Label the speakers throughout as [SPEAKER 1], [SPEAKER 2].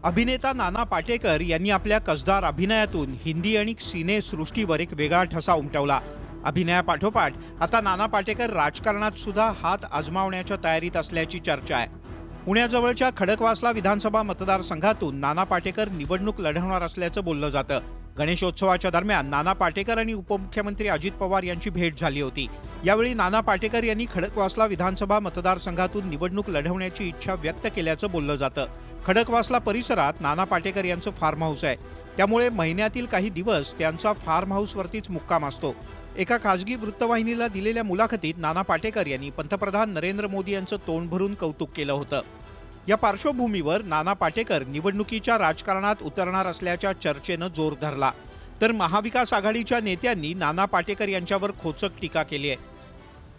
[SPEAKER 1] अभिनेता नाना पाटेकर यांनी आपल्या कसदार अभिनयातून हिंदी आणि सिनेसृष्टीवर एक वेगळा ठसा उमटवला। अभिनयापाठोपाठ आता नाना पाटेकर राजकारणात सुद्धा हात आजमावण्याच्या तयारीत असल्याची चर्चा आहे। पुण्याजवळच्या खडकवासला विधानसभा मतदारसंघातून नाना पाटेकर निवडणूक लढवणार असल्याचं बोललं जातं। गणेशोत्सवाच्या दरम्यान नाना पाटेकर आणि उपमुख्यमंत्री अजित पवार यांची भेट झाली होती। यावेळी नाना पाटेकर यांनी खडकवासला विधानसभा मतदारसंघातून निवडणूक लढवण्याची इच्छा व्यक्त केल्याचं बोललं जातं। खडकवासला परिसरात नाना पाटेकर यांचं फार्म हाऊस आहे, त्यामुळे महिन्यातील काही दिवस त्यांचा फार्म हाऊसवरतीच मुक्काम असतो। एका खासगी वृत्तवाहिनीला दिलेल्या मुलाखतीत नाना पाटेकर यांनी पंतप्रधान नरेंद्र मोदी यांचं तोंड भरून कौतुक केलं होतं। या पार्श्वभूमीवर नाना पाटेकर निवडणुकीच्या राजकारणात उतरणार असल्याच्या चर्चेनं जोर धरला, तर महाविकास आघाडीच्या नेत्यांनी नाना पाटेकर यांच्यावर खोचक टीका केली आहे।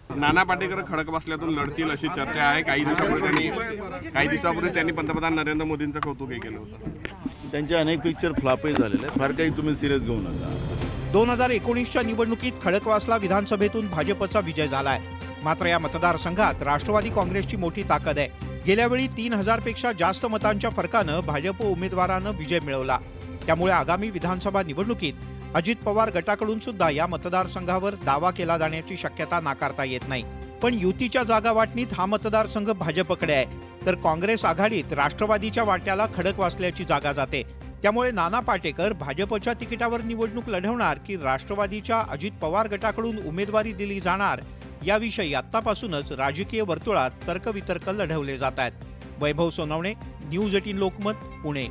[SPEAKER 2] नाना पाटेकर खडकवासल्यातून लढतील अशी चर्चा आहे। काही दिवसापूर्वी त्यांनी पंतप्रधान नरेंद्र मोदींचं कौतुकही केलं होतं।
[SPEAKER 3] त्यांचे अनेक पिक्चर फ्लॉपही झालेले आहेत, फार काही तुम्ही सिरियस घेऊ नका।
[SPEAKER 1] 2019च्या निवडणुकीत खडकवासला विधानसभेतून भाजपचा विजय झालाय, मात्र या मतदारसंघात राष्ट्रवादी काँग्रेसची मोठी ताकद आहे। गेल्यावेळी 3000 पेक्षा जास्त मतांच्या फरकानं भाजप उमेदवारानं विजय मिळवला, त्यामुळे आगामी विधानसभा निवडणुकीत अजित पवार गटाकडून सुद्धा या मतदारसंघावर दावा केला जाण्याची शक्यता नाकारता येत नाही। पण युतीच्या जागा वाटणीत हा मतदारसंघ भाजपकडे आहे, तर काँग्रेस आघाडीत राष्ट्रवादीच्या वाट्याला खडकवासल्याची जागा जाते। त्यामुळे नाना पाटेकर भाजपच्या तिकिटावर निवडणूक लढवणार की राष्ट्रवादीच्या अजित पवार गटाकडून उमेदवारी दिली जाणार, याविषयी आतापासूनच राजकीय वर्तुळात तर्कवितर्क लढवले जात आहेत। वैभव सोनवणे, न्यूज 18 लोकमत, पुणे।